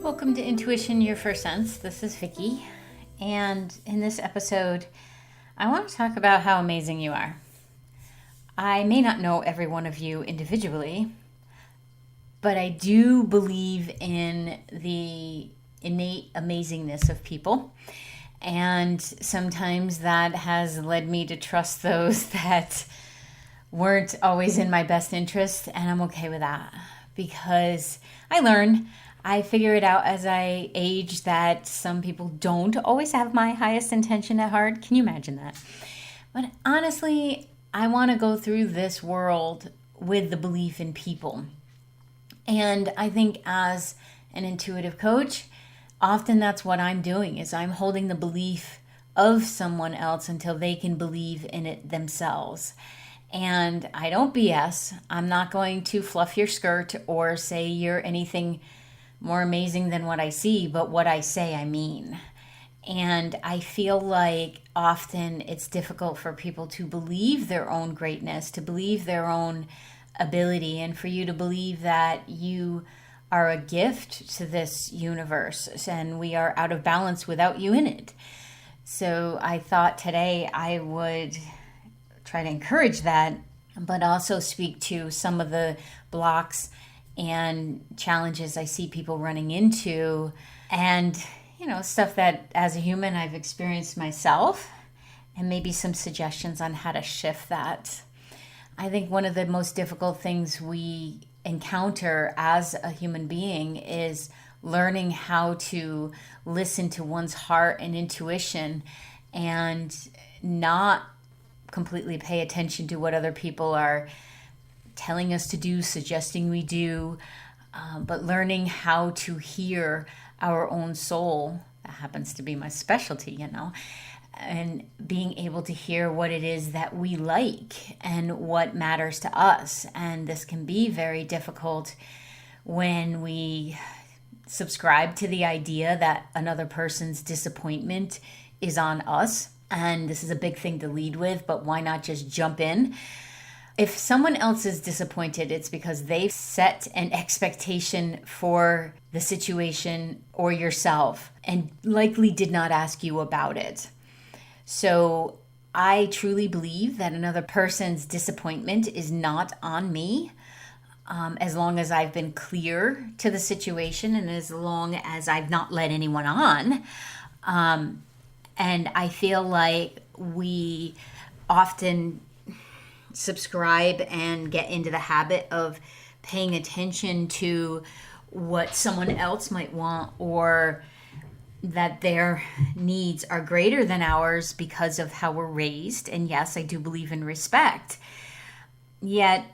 Welcome to Intuition, Your First Sense. This is Vicky, and in this episode, I want to talk about how amazing you are. I may not know every one of you individually, but I do believe in the innate amazingness of people, and sometimes that has led me to trust those that weren't always in my best interest, and I'm okay with that because I figure it out as I age that some people don't always have my highest intention at heart. Can you imagine that? But honestly, I want to go through this world with the belief in people. And I think as an intuitive coach, often that's what I'm doing is I'm holding the belief of someone else until they can believe in it themselves. And I don't BS. I'm not going to fluff your skirt or say you're anything more amazing than what I see, but what I say, I mean. And I feel like often it's difficult for people to believe their own greatness, to believe their own ability, and for you to believe that you are a gift to this universe and we are out of balance without you in it. So I thought today I would try to encourage that, but also speak to some of the blocks and challenges I see people running into, and stuff that as a human I've experienced myself, and maybe some suggestions on how to shift that. I think one of the most difficult things we encounter as a human being is learning how to listen to one's heart and intuition and not completely pay attention to what other people are telling us to do, suggesting we do, but learning how to hear our own soul. That happens to be my specialty, and being able to hear what it is that we like and what matters to us. And this can be very difficult when we subscribe to the idea that another person's disappointment is on us. And this is a big thing to lead with, but why not just jump in? If someone else is disappointed, it's because they've set an expectation for the situation or yourself and likely did not ask you about it. So I truly believe that another person's disappointment is not on me, as long as I've been clear to the situation and as long as I've not led anyone on. And I feel like we often subscribe and get into the habit of paying attention to what someone else might want, or that their needs are greater than ours because of how we're raised. And yes, I do believe in respect. Yet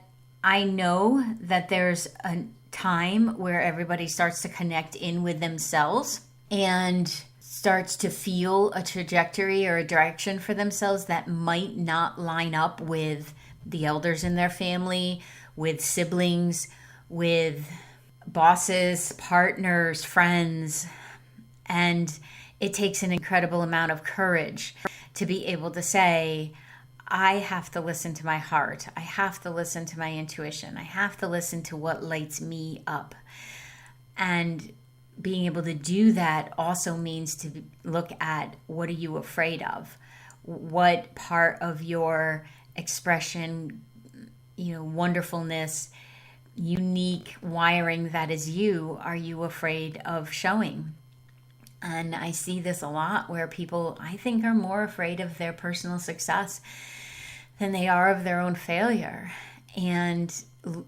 I know that there's a time where everybody starts to connect in with themselves and starts to feel a trajectory or a direction for themselves that might not line up with the elders in their family, with siblings, with bosses, partners, friends. And it takes an incredible amount of courage to be able to say, I have to listen to my heart. I have to listen to my intuition. I have to listen to what lights me up. And being able to do that also means to look at, what are you afraid of? What part of your expression, wonderfulness, unique wiring that is you, are you afraid of showing? And I see this a lot where people, I think, are more afraid of their personal success than they are of their own failure. And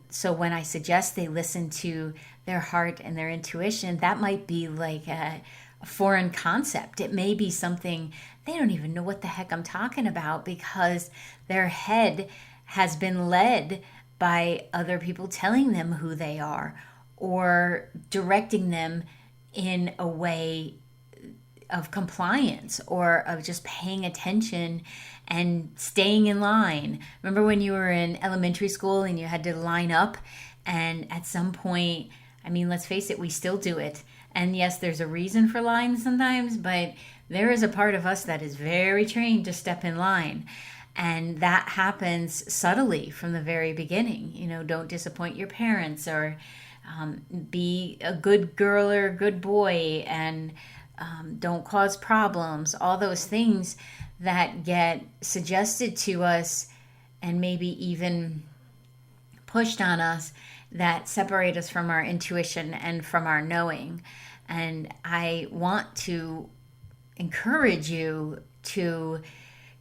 so when I suggest they listen to their heart and their intuition, that might be like a foreign concept. It may be something they don't even know what the heck I'm talking about, because their head has been led by other people telling them who they are or directing them in a way of compliance or of just paying attention and staying in line. Remember when you were in elementary school and you had to line up, and at some point, let's face it, we still do it. And yes, there's a reason for lines sometimes, but there is a part of us that is very trained to step in line. And that happens subtly from the very beginning. Don't disappoint your parents, or be a good girl or a good boy, and don't cause problems. All those things that get suggested to us and maybe even pushed on us that separate us from our intuition and from our knowing. And I want to encourage you to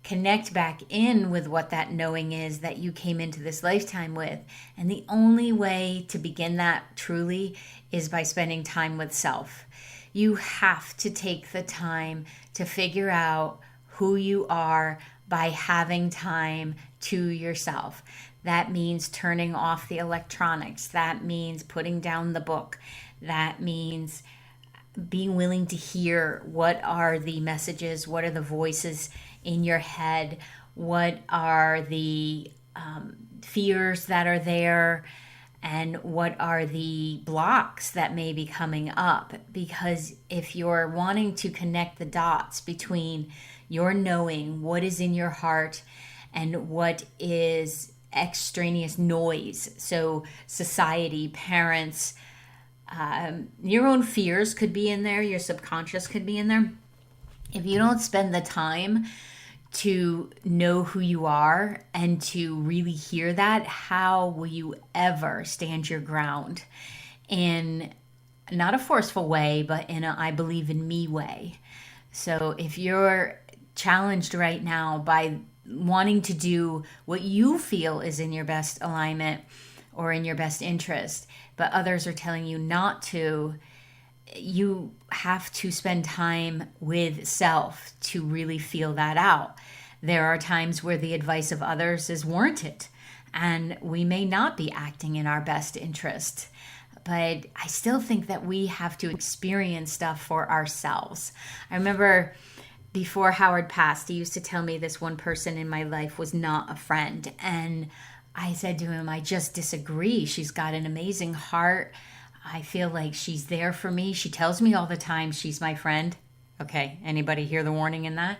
connect back in with what that knowing is that you came into this lifetime with. And the only way to begin that truly is by spending time with self. You have to take the time to figure out who you are by having time to yourself. That means turning off the electronics. That means putting down the book. That means being willing to hear what are the messages, what are the voices in your head, what are the fears that are there, and what are the blocks that may be coming up. Because if you're wanting to connect the dots between your knowing what is in your heart and what is extraneous noise, so society, parents, your own fears could be in there, your subconscious could be in there. If you don't spend the time to know who you are and to really hear that, how will you ever stand your ground in not a forceful way, but in a I believe in me way? So if you're challenged right now by wanting to do what you feel is in your best alignment or in your best interest, but others are telling you not to, you have to spend time with self to really feel that out. There are times where the advice of others is warranted, and we may not be acting in our best interest. But I still think that we have to experience stuff for ourselves. I remember before Howard passed, he used to tell me this one person in my life was not a friend. And I said to him, I just disagree. She's got an amazing heart. I feel like she's there for me. She tells me all the time she's my friend. Okay, anybody hear the warning in that?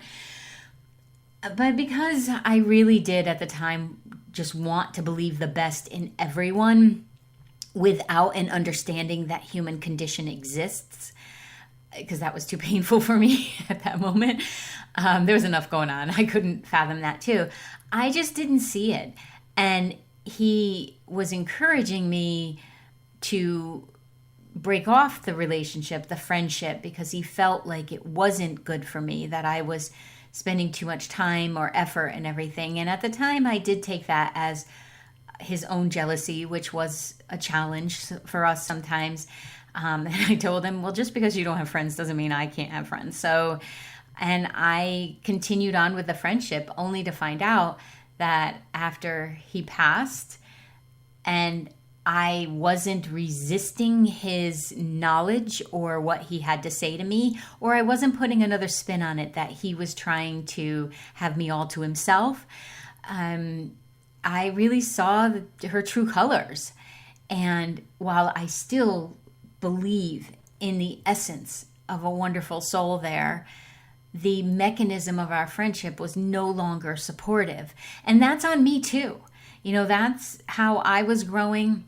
But because I really did at the time just want to believe the best in everyone without an understanding that human condition exists, because that was too painful for me at that moment. There was enough going on. I couldn't fathom that too. I just didn't see it. And he was encouraging me to break off the relationship, the friendship, because he felt like it wasn't good for me, that I was spending too much time or effort and everything. And at the time, I did take that as his own jealousy, which was a challenge for us sometimes. And I told him, well, just because you don't have friends doesn't mean I can't have friends. So, and I continued on with the friendship only to find out that after he passed and I wasn't resisting his knowledge or what he had to say to me, or I wasn't putting another spin on it that he was trying to have me all to himself, I really saw her true colors. And while I still believe in the essence of a wonderful soul there, the mechanism of our friendship was no longer supportive. And that's on me too. You know, that's how I was growing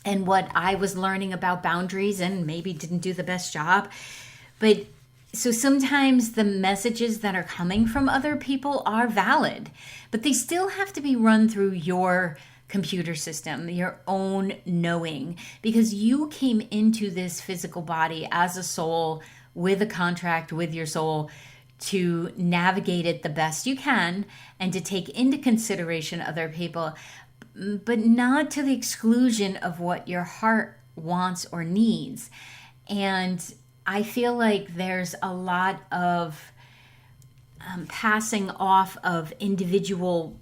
and what I was learning about boundaries, and maybe didn't do the best job. But so sometimes the messages that are coming from other people are valid, but they still have to be run through your computer system, your own knowing, because you came into this physical body as a soul with a contract with your soul to navigate it the best you can and to take into consideration other people, but not to the exclusion of what your heart wants or needs. And I feel like there's a lot of passing off of individual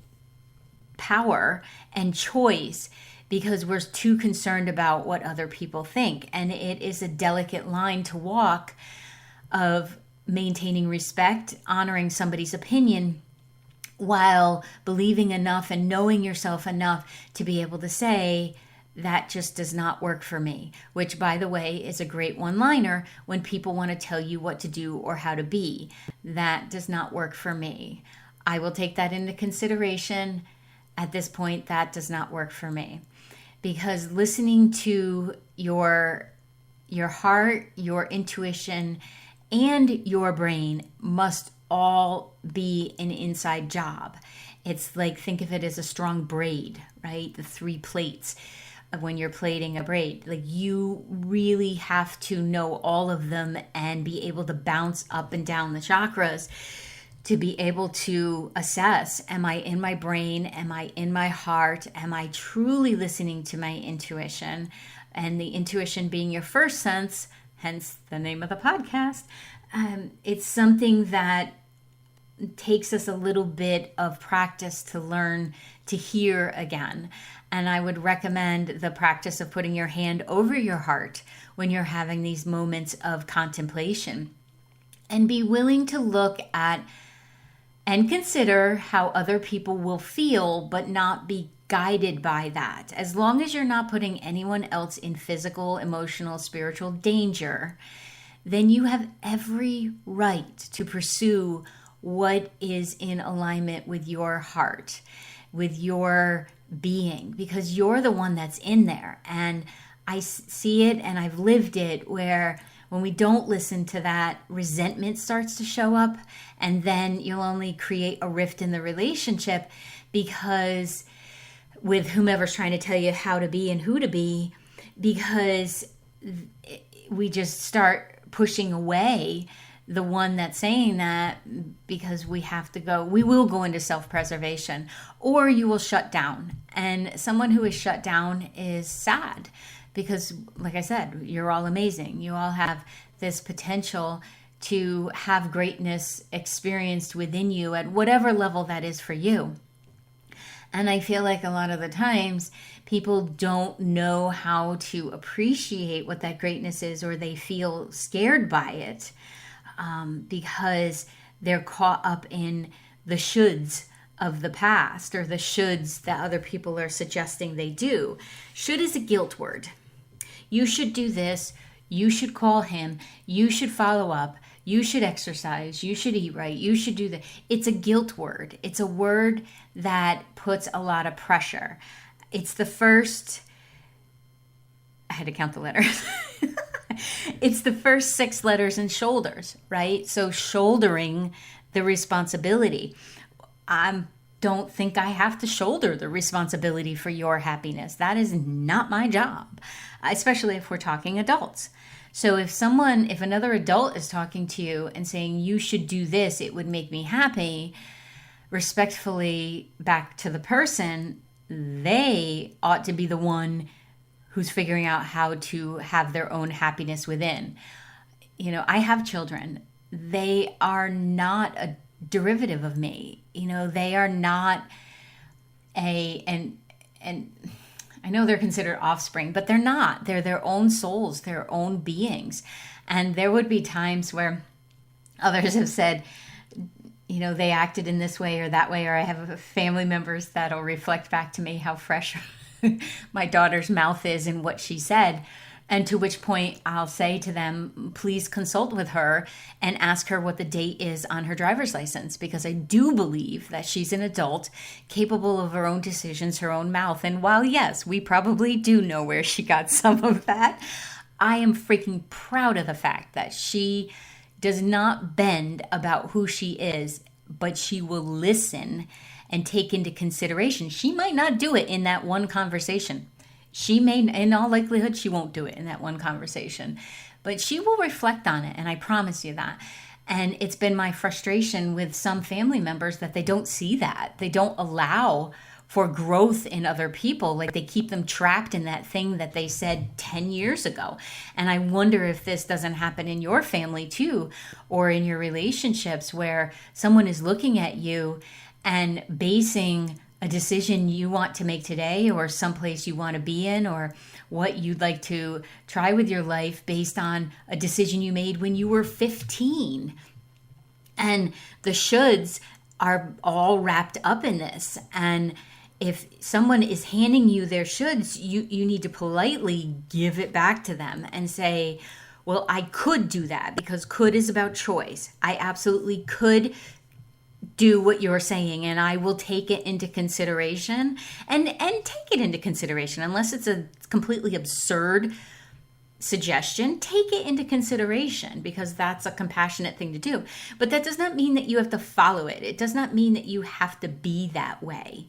power and choice because we're too concerned about what other people think. And it is a delicate line to walk of maintaining respect, honoring somebody's opinion, while believing enough and knowing yourself enough to be able to say, that just does not work for me. Which, by the way, is a great one-liner when people want to tell you what to do or how to be. That does not work for me. I will take that into consideration. At this point, that does not work for me. because listening to your heart, your intuition, and your brain must all be an inside job. It's like, think of it as a strong braid, right? The 3 plates of when you're plaiting a braid. Like, you really have to know all of them and be able to bounce up and down the chakras to be able to assess, am I in my brain? Am I in my heart? Am I truly listening to my intuition? And the intuition being your first sense, hence the name of the podcast. It's something that takes us a little bit of practice to learn to hear again. And I would recommend the practice of putting your hand over your heart when you're having these moments of contemplation, and be willing to look at and consider how other people will feel, but not be guided by that. As long as you're not putting anyone else in physical, emotional, spiritual danger, then you have every right to pursue what is in alignment with your heart, with your being, because you're the one that's in there. And I see it, and I've lived it, where when we don't listen to that, resentment starts to show up, and then you'll only create a rift in the relationship, because with whomever's trying to tell you how to be and who to be, because we just start pushing away the one that's saying that, because we will go into self-preservation, or you will shut down. And someone who is shut down is sad, because like I said, you're all amazing. You all have this potential to have greatness experienced within you at whatever level that is for you. And I feel like a lot of the times people don't know how to appreciate what that greatness is, or they feel scared by it, because they're caught up in the shoulds of the past, or the shoulds that other people are suggesting they do. Should is a guilt word. You should do this. You should call him. You should follow up. You should exercise. You should eat right. You should do that. It's a guilt word. It's a word that puts a lot of pressure. It's the first, I had to count the letters. It's the first 6 letters in shoulders, right? So shouldering the responsibility. I don't think I have to shoulder the responsibility for your happiness. That is not my job, especially if we're talking adults. So if another adult is talking to you and saying, you should do this, it would make me happy, respectfully back to the person, they ought to be the one who's figuring out how to have their own happiness within. I have children. They are not a derivative of me. They are not and I know they're considered offspring, but they're not. They're their own souls, their own beings. And there would be times where others have said, they acted in this way or that way, or I have family members that'll reflect back to me how fresh my daughter's mouth is in what she said. And to which point I'll say to them, please consult with her and ask her what the date is on her driver's license, because I do believe that she's an adult capable of her own decisions, her own mouth. And while, yes, we probably do know where she got some of that, I am freaking proud of the fact that she does not bend about who she is, but she will listen and take into consideration. She might not do it in that one conversation. She may, in all likelihood, she won't do it in that one conversation, but she will reflect on it. And I promise you that. And it's been my frustration with some family members that they don't see that. They don't allow for growth in other people. Like, they keep them trapped in that thing that they said 10 years ago. And I wonder if this doesn't happen in your family too, or in your relationships, where someone is looking at you and basing a decision you want to make today, or someplace you want to be in, or what you'd like to try with your life based on a decision you made when you were 15. And the shoulds are all wrapped up in this. And if someone is handing you their shoulds, you need to politely give it back to them and say, well, I could do that, because could is about choice. I absolutely could do what you're saying, and I will take it into consideration, and take it into consideration unless it's a completely absurd suggestion. Take it into consideration, because that's a compassionate thing to do. But that does not mean that you have to follow it. It does not mean that you have to be that way.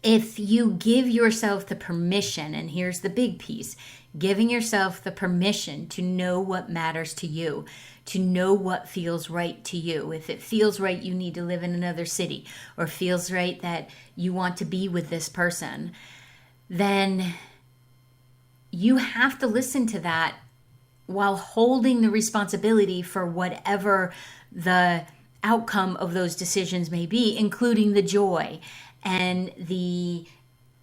If you give yourself the permission, and here's the big piece, giving yourself the permission to know what matters to you, to know what feels right to you. If it feels right you need to live in another city, or feels right that you want to be with this person, then you have to listen to that while holding the responsibility for whatever the outcome of those decisions may be, including the joy and the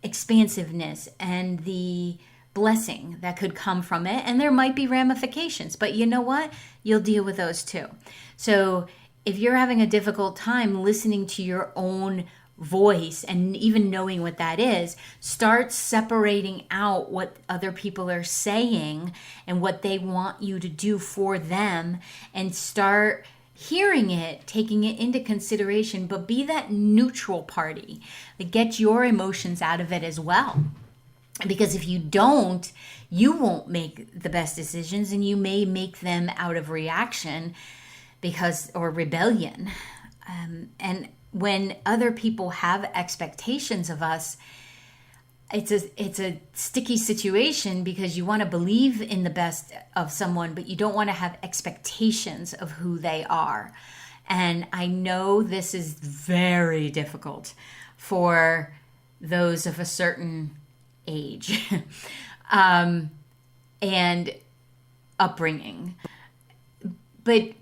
expansiveness and the blessing that could come from it. And there might be ramifications, but you know what? You'll deal with those too. So if you're having a difficult time listening to your own voice and even knowing what that is, start separating out what other people are saying and what they want you to do for them, and start hearing it, taking it into consideration, but be that neutral party that gets your emotions out of it as well. Because if you don't, you won't make the best decisions, and you may make them out of reaction or rebellion. And when other people have expectations of us, it's a sticky situation, because you want to believe in the best of someone, but you don't want to have expectations of who they are. And I know this is very difficult for those of a certain age and upbringing. But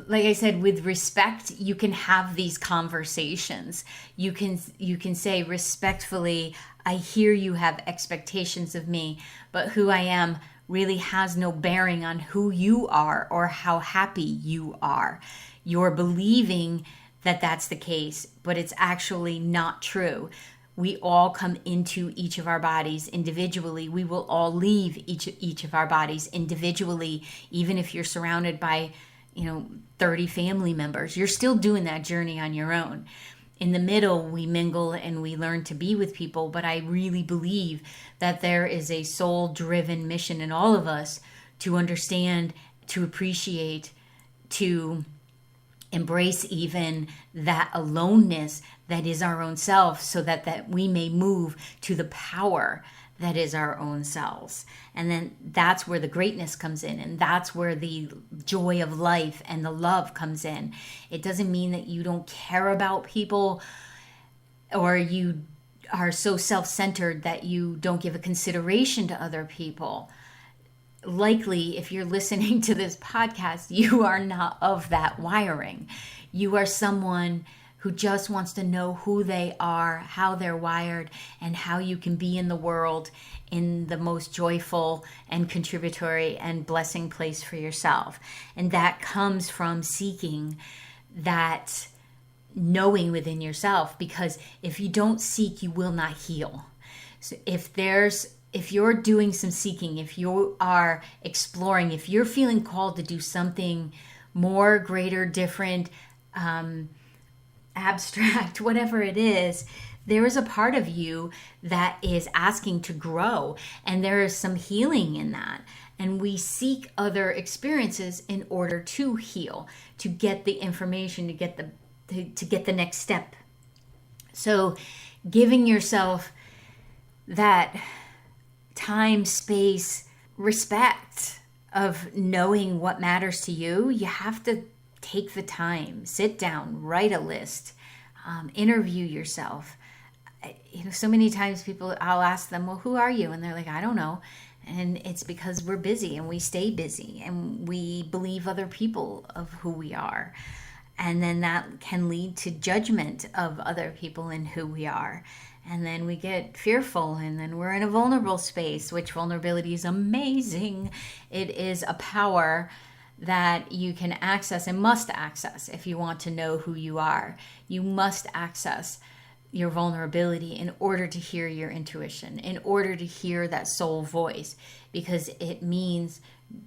like I said, with respect, you can have these conversations. You can say respectfully, I hear you have expectations of me, but who I am really has no bearing on who you are or how happy you are. You're believing that that's the case, but it's actually not true. We all come into each of our bodies individually. We will all leave each of our bodies individually, even if you're surrounded by 30 family members. You're still doing that journey on your own. In the middle, we mingle and we learn to be with people, but I really believe that there is a soul-driven mission in all of us to understand, to appreciate, to embrace even that aloneness that is our own self, so that we may move to the power that is our own selves. And then that's where the greatness comes in, and that's where the joy of life and the love comes in. It doesn't mean that you don't care about people, or you are so self-centered that you don't give a consideration to other people. Likely, if you're listening to this podcast, you are not of that wiring. You are someone who just wants to know who they are, how they're wired, and how you can be in the world in the most joyful and contributory and blessing place for yourself. And that comes from seeking that knowing within yourself, because if you don't seek, you will not heal. So if you're doing some seeking, if you are exploring, if you're feeling called to do something more, greater, different, abstract, whatever it is, there is a part of you that is asking to grow, and there is some healing in that. And we seek other experiences in order to heal, to get the information, to get the next step. So giving yourself that time, space, respect of knowing what matters to you, you have to take the time, sit down, write a list, interview yourself. So many times I'll ask them, well, who are you? And they're like, I don't know. And it's because we're busy, and we stay busy, and we believe other people of who we are. And then that can lead to judgment of other people and who we are. And then we get fearful, and then we're in a vulnerable space, which vulnerability is amazing. It is a power that you can access and must access if you want to know who you are. You must access your vulnerability in order to hear your intuition, in order to hear that soul voice, because it means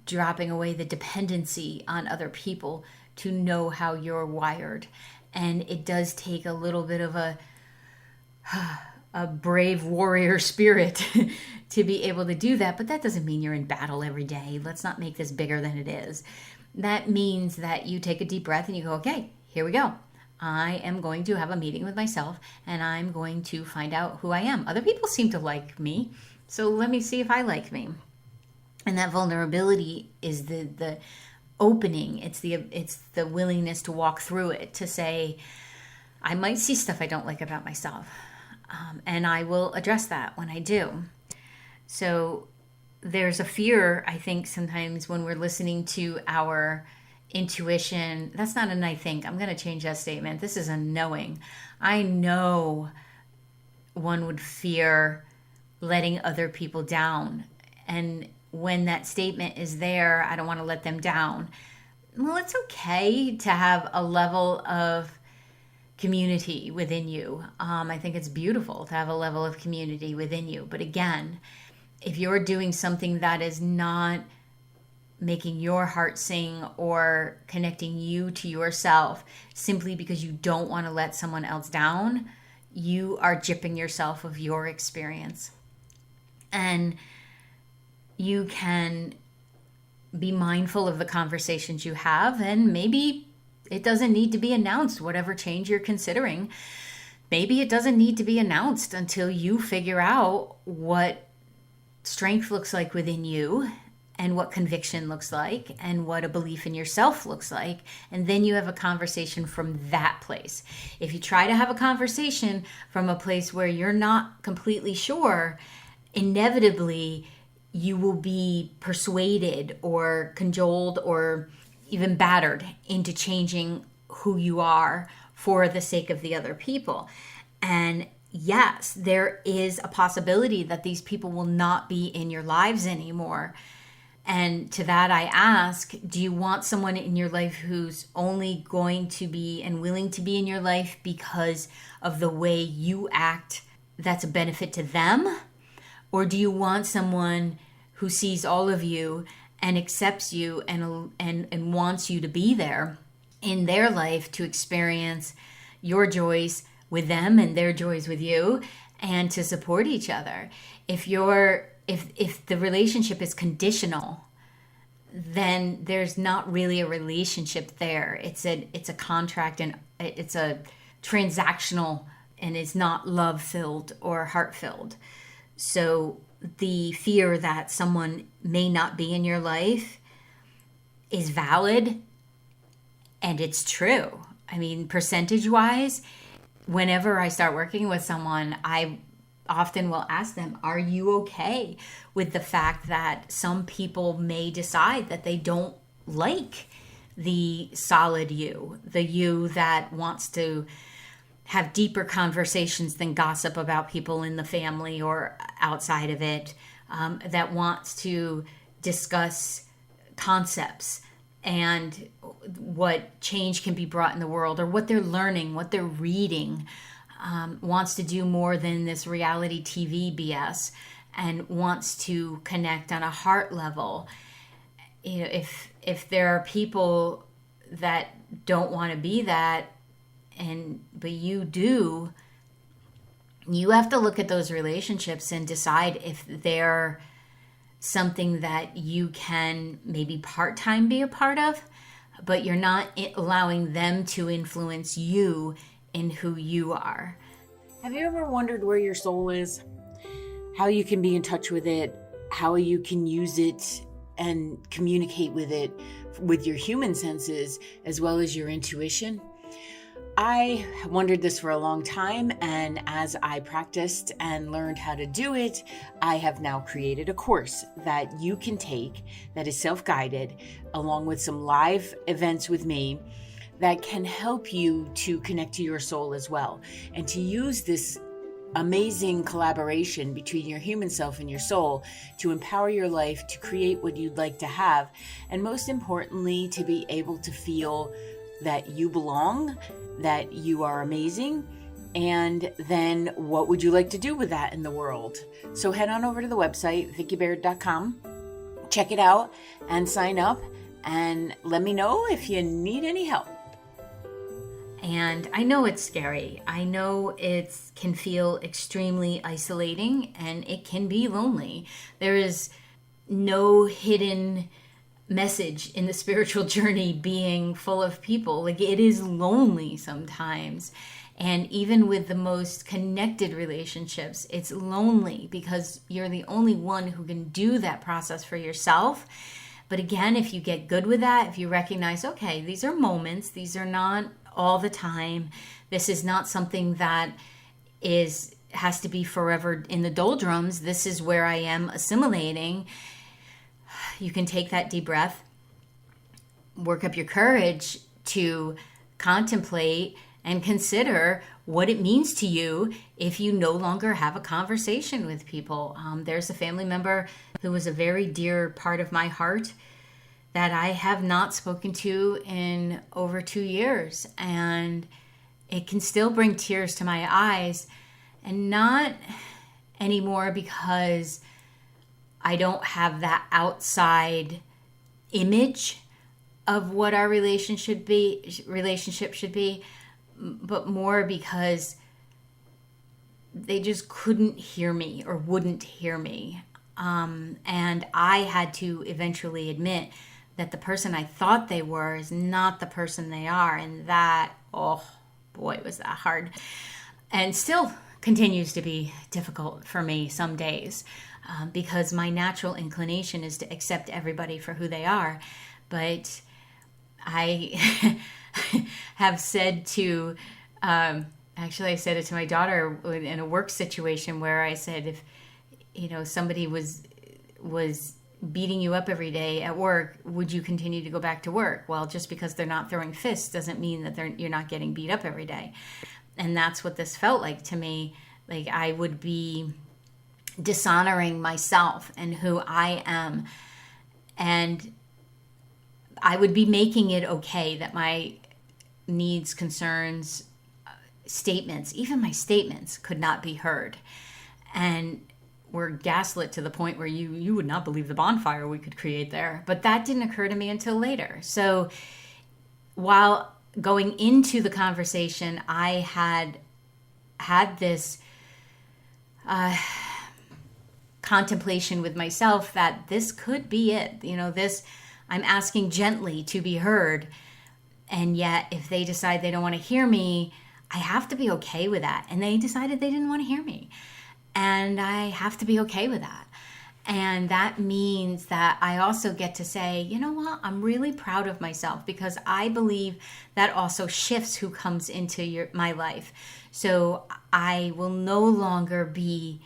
dropping away the dependency on other people, to know how you're wired. And it does take a little bit of a brave warrior spirit to be able to do that. But that doesn't mean you're in battle every day. Let's not make this bigger than it is. That means that you take a deep breath and you go, okay, here we go. I am going to have a meeting with myself and I'm going to find out who I am. Other people seem to like me, so let me see if I like me. And that vulnerability is the opening. It's the willingness to walk through it, to say, I might see stuff I don't like about myself, and I will address that when I do. So there's a fear, I think, sometimes when we're listening to our intuition. That's not an I think. I'm going to change that statement. This is a knowing. I know one would fear letting other people down. And when that statement is there, I don't want to let them down. Well, it's okay to have a level of community within you. I think it's beautiful to have a level of community within you. But again, if you're doing something that is not making your heart sing or connecting you to yourself simply because you don't want to let someone else down, you are gypping yourself of your experience. And you can be mindful of the conversations you have, and maybe it doesn't need to be announced, whatever change you're considering. Maybe it doesn't need to be announced until you figure out what strength looks like within you, and what conviction looks like, and what a belief in yourself looks like. And then you have a conversation from that place. If you try to have a conversation from a place where you're not completely sure, inevitably you will be persuaded or cajoled or even battered into changing who you are for the sake of the other people. And yes, there is a possibility that these people will not be in your lives anymore. And to that I ask, do you want someone in your life who's only going to be and willing to be in your life because of the way you act that's a benefit to them? Or do you want someone who sees all of you and accepts you and wants you to be there in their life to experience your joys with them and their joys with you, and to support each other? If the relationship is conditional, then there's not really a relationship there. It's a contract, and it's a transactional, and it's not love-filled or heart-filled. So the fear that someone may not be in your life is valid, and it's true. I mean, percentage-wise, whenever I start working with someone, I often will ask them, are you okay with the fact that some people may decide that they don't like the solid you, the you that wants to have deeper conversations than gossip about people in the family or outside of it, that wants to discuss concepts and what change can be brought in the world, or what they're learning, what they're reading, wants to do more than this reality TV BS, and wants to connect on a heart level. You know, if there are people that don't want to be that, but you do, you have to look at those relationships and decide if they're something that you can maybe part-time be a part of, but you're not allowing them to influence you in who you are. Have you ever wondered where your soul is? How you can be in touch with it, how you can use it and communicate with it with your human senses as well as your intuition? I wondered this for a long time, and as I practiced and learned how to do it, I have now created a course that you can take that is self-guided, along with some live events with me that can help you to connect to your soul as well, and to use this amazing collaboration between your human self and your soul to empower your life to create what you'd like to have, and most importantly, to be able to feel that you belong, that you are amazing, and then what would you like to do with that in the world? So head on over to the website, vickybaird.com, check it out and sign up, and let me know if you need any help. And I know it's scary. I know it can feel extremely isolating and it can be lonely. There is no hidden message in the spiritual journey being full of people. Like, it is lonely sometimes. And even with the most connected relationships, it's lonely because you're the only one who can do that process for yourself. But again, if you get good with that, if you recognize, okay, these are moments, these are not all the time. This is not something that has to be forever in the doldrums. This is where I am assimilating. You can take that deep breath, work up your courage to contemplate and consider what it means to you if you no longer have a conversation with people. There's a family member who was a very dear part of my heart that I have not spoken to in over 2 years. And it can still bring tears to my eyes, and not anymore because I don't have that outside image of what our relationship should be, but more because they just couldn't hear me or wouldn't hear me. And I had to eventually admit that the person I thought they were is not the person they are. And that, oh boy, was that hard. And still continues to be difficult for me some days, because my natural inclination is to accept everybody for who they are. But I have said to, actually I said it to my daughter in a work situation where I said, if somebody was beating you up every day at work, would you continue to go back to work? Well, just because they're not throwing fists doesn't mean that you're not getting beat up every day. And that's what this felt like to me. Like, I would be dishonoring myself and who I am. And I would be making it okay that my needs, concerns, statements, even my statements could not be heard. And we're gaslit to the point where you would not believe the bonfire we could create there. But that didn't occur to me until later. So while going into the conversation, I had this contemplation with myself that this could be it. I'm asking gently to be heard. And yet if they decide they don't want to hear me, I have to be okay with that. And they decided they didn't want to hear me. And I have to be okay with that. And that means that I also get to say, you know what, I'm really proud of myself, because I believe that also shifts who comes into my life. So I will no longer be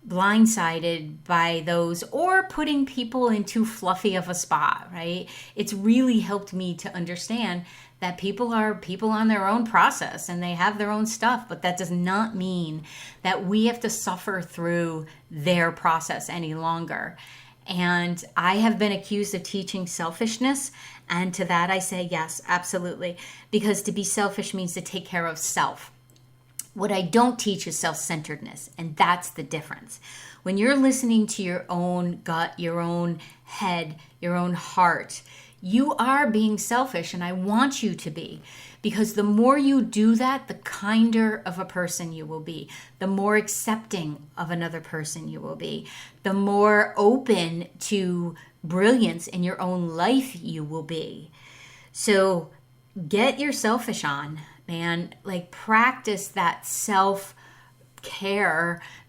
blindsided by those or putting people in too fluffy of a spot, right? It's really helped me to understand that people are people on their own process and they have their own stuff, but that does not mean that we have to suffer through their process any longer. And I have been accused of teaching selfishness, and to that I say yes, absolutely, because to be selfish means to take care of self. What I don't teach is self-centeredness, and that's the difference. When you're listening to your own gut, your own head, your own heart, you are being selfish, and I want you to be. Because the more you do that, the kinder of a person you will be. The more accepting of another person you will be. The more open to brilliance in your own life you will be. So get your selfish on, man. Like, practice that self-care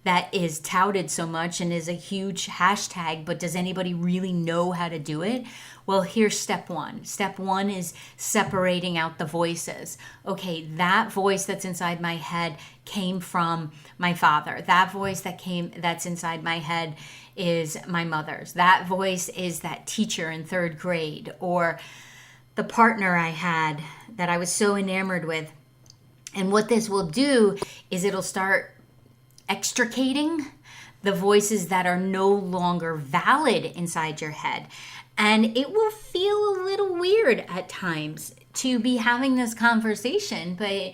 that is touted so much and is a huge hashtag, but does anybody really know how to do it? Well, here's step one. Step one is separating out the voices. Okay, that voice that's inside my head came from my father. That voice that's inside my head is my mother's. That voice is that teacher in 3rd grade, or the partner I had that I was so enamored with. And what this will do is it'll start extricating the voices that are no longer valid inside your head. And it will feel a little weird at times to be having this conversation, but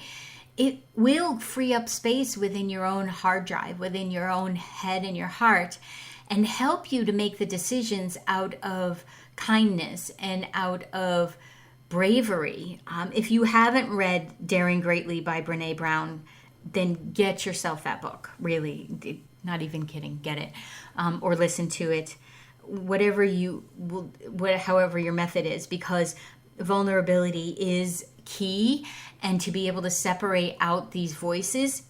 it will free up space within your own hard drive, within your own head and your heart, and help you to make the decisions out of kindness and out of bravery. If you haven't read Daring Greatly by Brene Brown, then get yourself that book. Really, not even kidding, get it. Or listen to it, whatever you will, however your method is, because vulnerability is key, and to be able to separate out these voices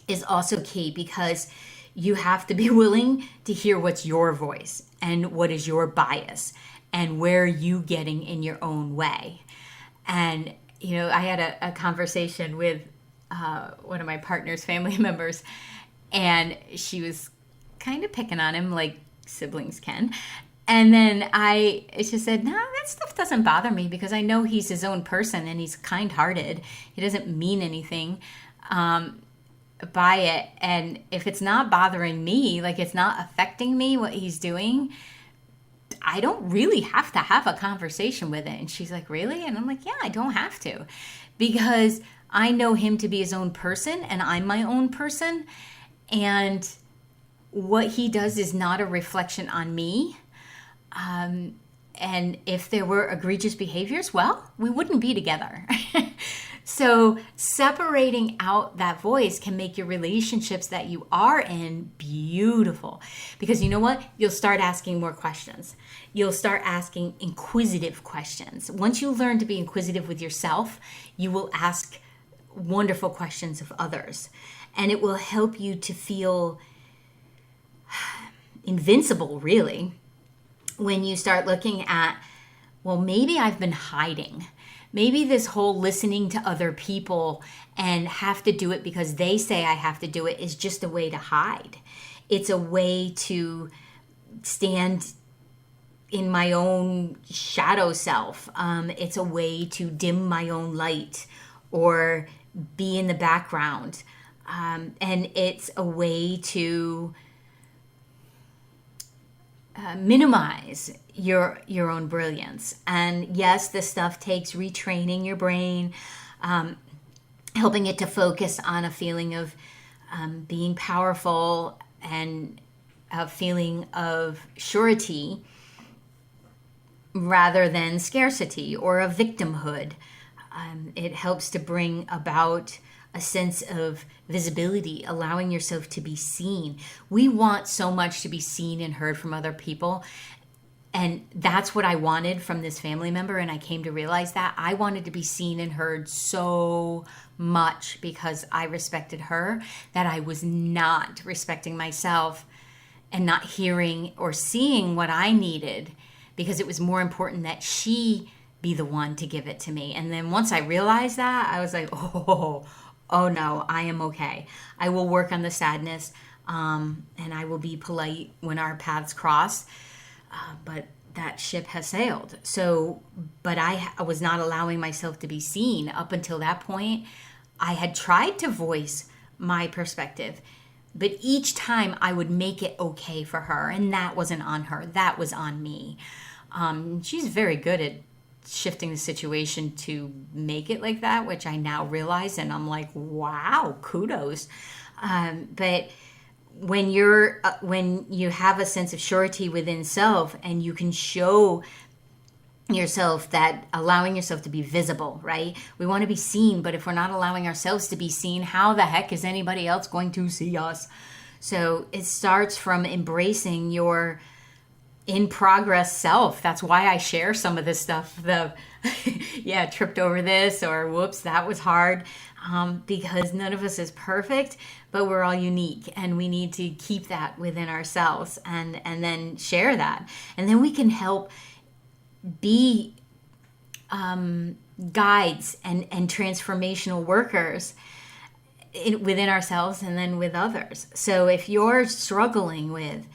is also key, because you have to be willing to hear what's your voice and what is your bias and where are you getting in your own way. And, I had a conversation with one of my partner's family members, and she was kind of picking on him like siblings can. And then I just said, no, that stuff doesn't bother me, because I know he's his own person and he's kind-hearted. He doesn't mean anything by it. And if it's not bothering me, like it's not affecting me, what he's doing, I don't really have to have a conversation with it. And she's like, really? And I'm like, yeah, I don't have to, because I know him to be his own person and I'm my own person. And what he does is not a reflection on me. And if there were egregious behaviors, well, we wouldn't be together. So separating out that voice can make your relationships that you are in beautiful. Because you know what? You'll start asking more questions. You'll start asking inquisitive questions. Once you learn to be inquisitive with yourself, you will ask wonderful questions of others. And it will help you to feel invincible, really, when you start looking at, well, maybe I've been hiding. Maybe this whole listening to other people and have to do it because they say I have to do it is just a way to hide. It's a way to stand in my own shadow self. It's a way to dim my own light or be in the background. And it's a way to minimize your own brilliance. And yes, this stuff takes retraining your brain, helping it to focus on a feeling of being powerful and a feeling of surety rather than scarcity or a victimhood. It helps to bring about a sense of visibility, allowing yourself to be seen. We want so much to be seen and heard from other people. And that's what I wanted from this family member. And I came to realize that I wanted to be seen and heard so much because I respected her, that I was not respecting myself and not hearing or seeing what I needed, because it was more important that she be the one to give it to me. And then once I realized that, I was like, oh no, I am okay. I will work on the sadness, and I will be polite when our paths cross. But that ship has sailed. So, but I was not allowing myself to be seen up until that point. I had tried to voice my perspective, but each time I would make it okay for her, and that wasn't on her. That was on me. She's very good at shifting the situation to make it like that, which I now realize, and I'm like, wow, kudos. But when you have a sense of surety within self, and you can show yourself that, allowing yourself to be visible, right? We want to be seen, but if we're not allowing ourselves to be seen, how the heck is anybody else going to see us? So it starts from embracing your in progress self. That's why I share some of this stuff. Tripped over this, or whoops, that was hard. Because none of us is perfect, but we're all unique, and we need to keep that within ourselves and then share that. And then we can help be guides and transformational workers within ourselves and then with others. So if you're struggling with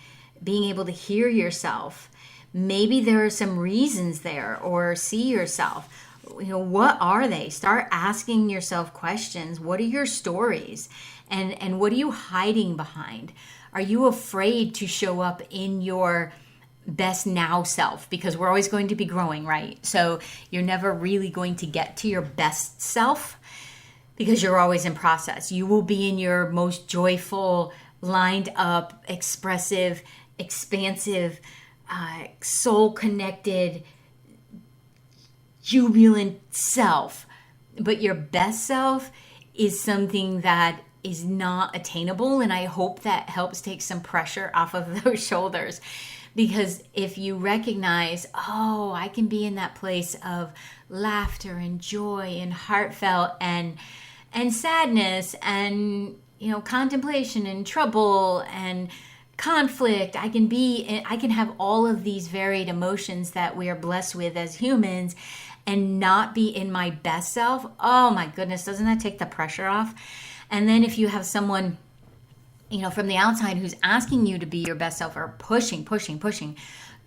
being able to hear yourself, maybe there are some reasons there, or see yourself. What are they? Start asking yourself questions. What are your stories? And what are you hiding behind? Are you afraid to show up in your best now self? Because we're always going to be growing, right? So you're never really going to get to your best self because you're always in process. You will be in your most joyful, lined up, expressive, expansive soul connected, jubilant self. But your best self is something that is not attainable. And I hope that helps take some pressure off of those shoulders. Because if you recognize, oh, I can be in that place of laughter and joy and heartfelt and sadness and contemplation and trouble and conflict. I can have all of these varied emotions that we are blessed with as humans and not be in my best self. Oh my goodness, doesn't that take the pressure off? And then if you have someone from the outside who's asking you to be your best self or pushing,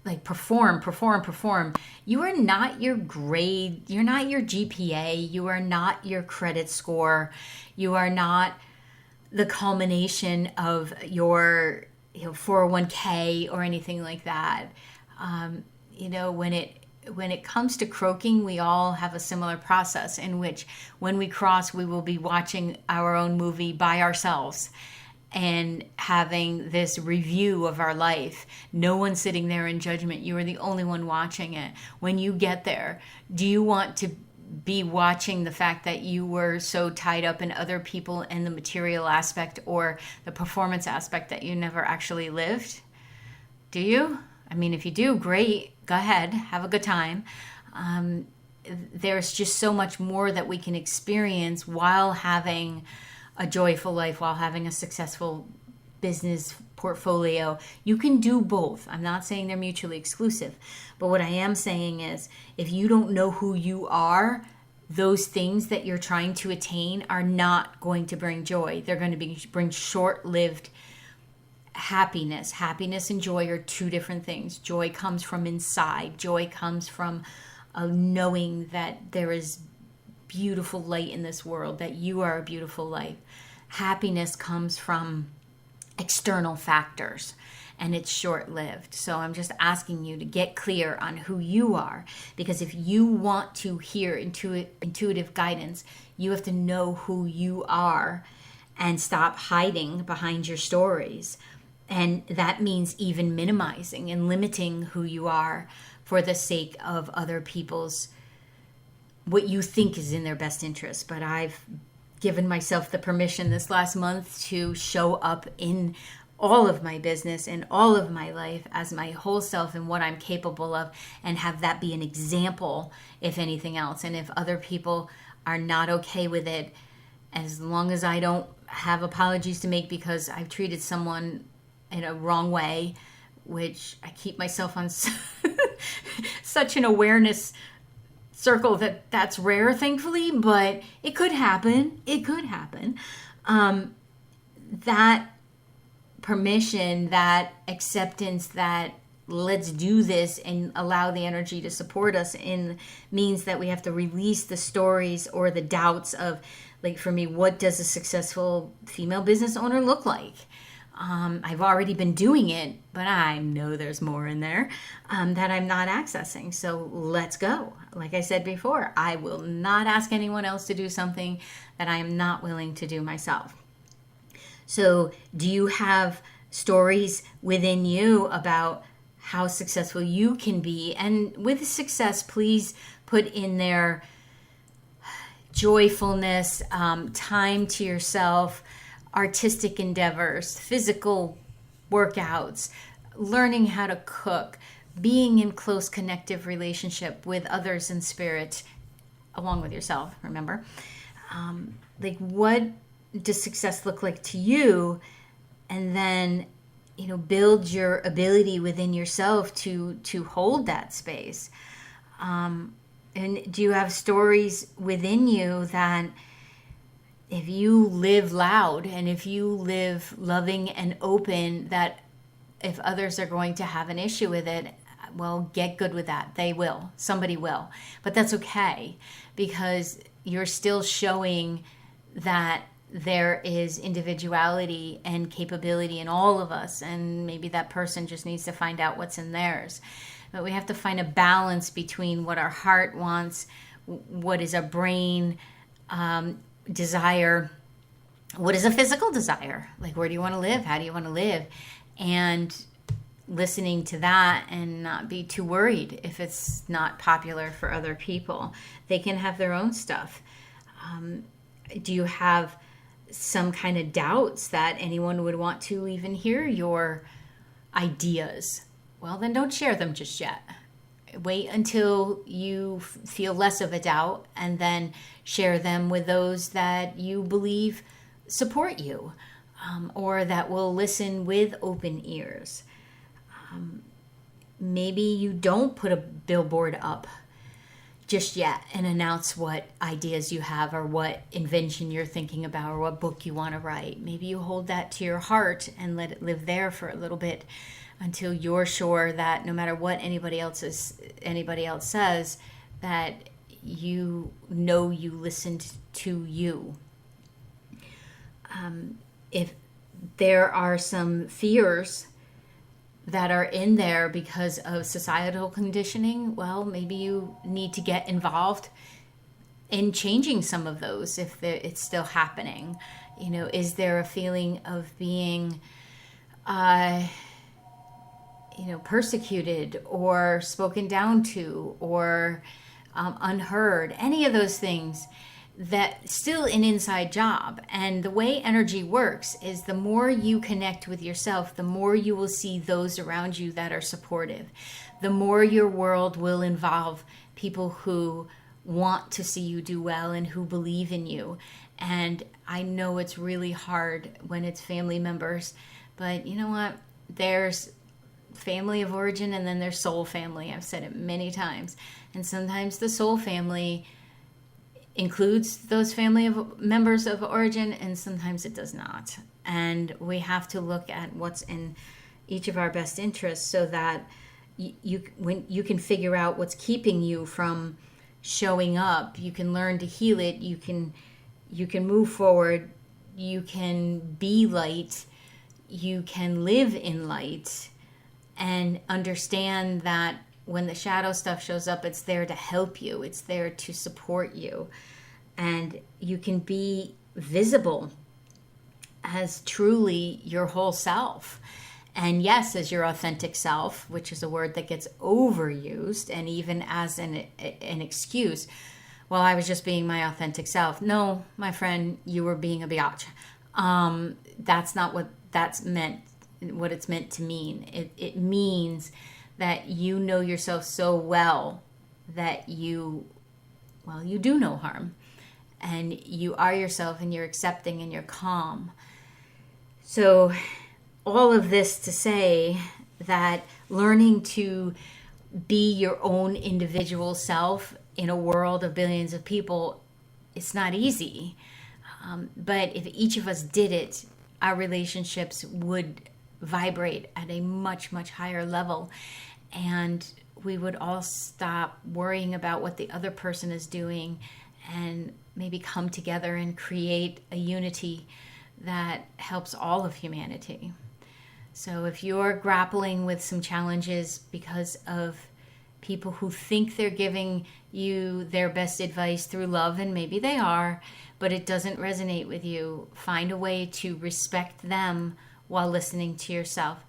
like perform. You are not your grade. You're not your GPA. You are not your credit score. You are not the culmination of your 401k or anything like that. When it comes to croaking, we all have a similar process in which when we cross, we will be watching our own movie by ourselves and having this review of our life. No one sitting there in judgment. You are the only one watching it. When you get there, do you want to be watching the fact that you were so tied up in other people and the material aspect or the performance aspect that you never actually lived? Do you? I mean, if you do, great. Go ahead. Have a good time. There's just so much more that we can experience while having a joyful life, while having a successful business portfolio. You can do both. I'm not saying they're mutually exclusive, but what I am saying is if you don't know who you are, those things that you're trying to attain are not going to bring joy. They're going to bring short-lived happiness. Happiness and joy are two different things. Joy comes from inside. Joy comes from knowing that there is beautiful light in this world, that you are a beautiful light. Happiness comes from external factors and it's short-lived. So I'm just asking you to get clear on who you are, because if you want to hear intuitive guidance, you have to know who you are and stop hiding behind your stories. And that means even minimizing and limiting who you are for the sake of other people's, what you think is in their best interest. But I've given myself the permission this last month to show up in all of my business and all of my life as my whole self and what I'm capable of, and have that be an example, if anything else. And if other people are not okay with it, as long as I don't have apologies to make because I've treated someone in a wrong way, which I keep myself on such an awareness circle that's rare, thankfully, but it could happen. That permission, that acceptance, that let's do this and allow the energy to support us in means that we have to release the stories or the doubts of, like for me, what does a successful female business owner look like? I've already been doing it, but I know there's more in there that I'm not accessing. So let's go. Like I said before, I will not ask anyone else to do something that I am not willing to do myself. So do you have stories within you about how successful you can be? And with success, please put in there joyfulness, time to yourself, artistic endeavors, physical workouts, learning how to cook, being in close connective relationship with others in spirit, along with yourself, remember. Like, what does success look like to you? And then, build your ability within yourself to hold that space. And do you have stories within you that if you live loud and if you live loving and open, that if others are going to have an issue with it, well, get good with that. They will. Somebody will. But that's okay, because you're still showing that there is individuality and capability in all of us, and maybe that person just needs to find out what's in theirs. But we have to find a balance between what our heart wants, what is a brain desire, what is a physical desire, like where do you want to live, how do you want to live, and listening to that and not be too worried if it's not popular for other people. They can have their own stuff. Do you have some kind of doubts that anyone would want to even hear your ideas? Well, then don't share them just yet. Wait until you feel less of a doubt and then share them with those that you believe support you, or that will listen with open ears. Maybe you don't put a billboard up just yet and announce what ideas you have or what invention you're thinking about or what book you want to write. Maybe you hold that to your heart and let it live there for a little bit until you're sure that no matter what anybody else says, that you know you listened to you. If there are some fears that are in there because of societal conditioning, well, maybe you need to get involved in changing some of those if it's still happening. Is there a feeling of being persecuted or spoken down to or unheard? Any of those things, that still an inside job. And the way energy works is the more you connect with yourself, the more you will see those around you that are supportive. The more your world will involve people who want to see you do well and who believe in you. And I know it's really hard when it's family members, but you know what? There's family of origin and then there's soul family. I've said it many times. And sometimes the soul family includes those family of members of origin, and sometimes it does not. And we have to look at what's in each of our best interests so that when you can figure out what's keeping you from showing up, you can learn to heal it. You can move forward. You can be light. You can live in light, and understand that when the shadow stuff shows up, it's there to help you. It's there to support you. And you can be visible as truly your whole self. And yes, as your authentic self, which is a word that gets overused and even as an excuse. Well, I was just being my authentic self. No, my friend, you were being a biatch. That's not what it's meant to mean. It means that you know yourself so well that you do no harm. And you are yourself, and you're accepting, and you're calm. So all of this to say that learning to be your own individual self in a world of billions of people, it's not easy. But if each of us did it, our relationships would vibrate at a much, much higher level. And we would all stop worrying about what the other person is doing and maybe come together and create a unity that helps all of humanity. So if you're grappling with some challenges because of people who think they're giving you their best advice through love, and maybe they are, but it doesn't resonate with you, find a way to respect them while listening to yourself.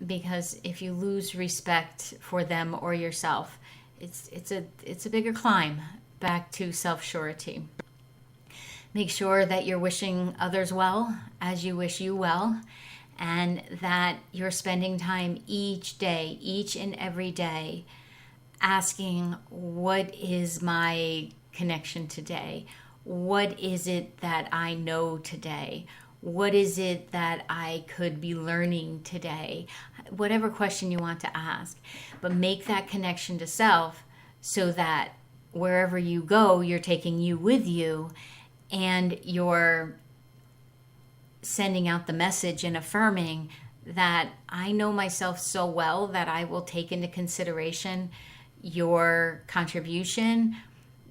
Because if you lose respect for them or yourself, it's a bigger climb back to self-surety. Make sure that you're wishing others well as you wish you well, and that you're spending time each day, each and every day, asking, what is my connection today? What is it that I know today? What is it that I could be learning today? Whatever question you want to ask. But make that connection to self so that wherever you go, you're taking you with you, and you're sending out the message and affirming that I know myself so well that I will take into consideration your contribution,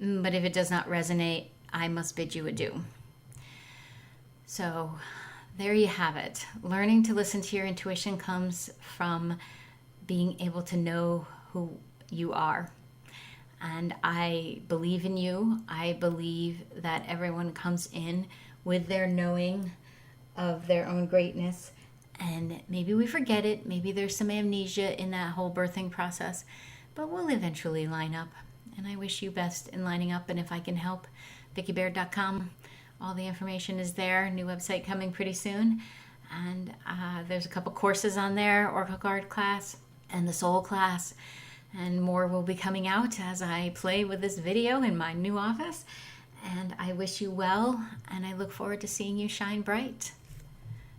but if it does not resonate, I must bid you adieu. So there you have it. Learning to listen to your intuition comes from being able to know who you are. And I believe in you. I believe that everyone comes in with their knowing of their own greatness, And maybe we forget it. Maybe there's some amnesia in that whole birthing process, but we'll eventually line up. And I wish you best in lining up. And if I can help, VickiBaird.com. All the information is there. New website coming pretty soon. And there's a couple courses on there, Oracle Card class and the Soul class. And more will be coming out as I play with this video in my new office. And I wish you well, and I look forward to seeing you shine bright.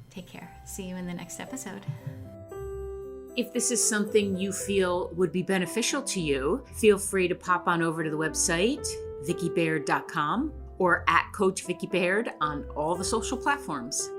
Take care. See you in the next episode. If this is something you feel would be beneficial to you, feel free to pop on over to the website, VickiBaird.com, or at Coach Vicki Baird on all the social platforms.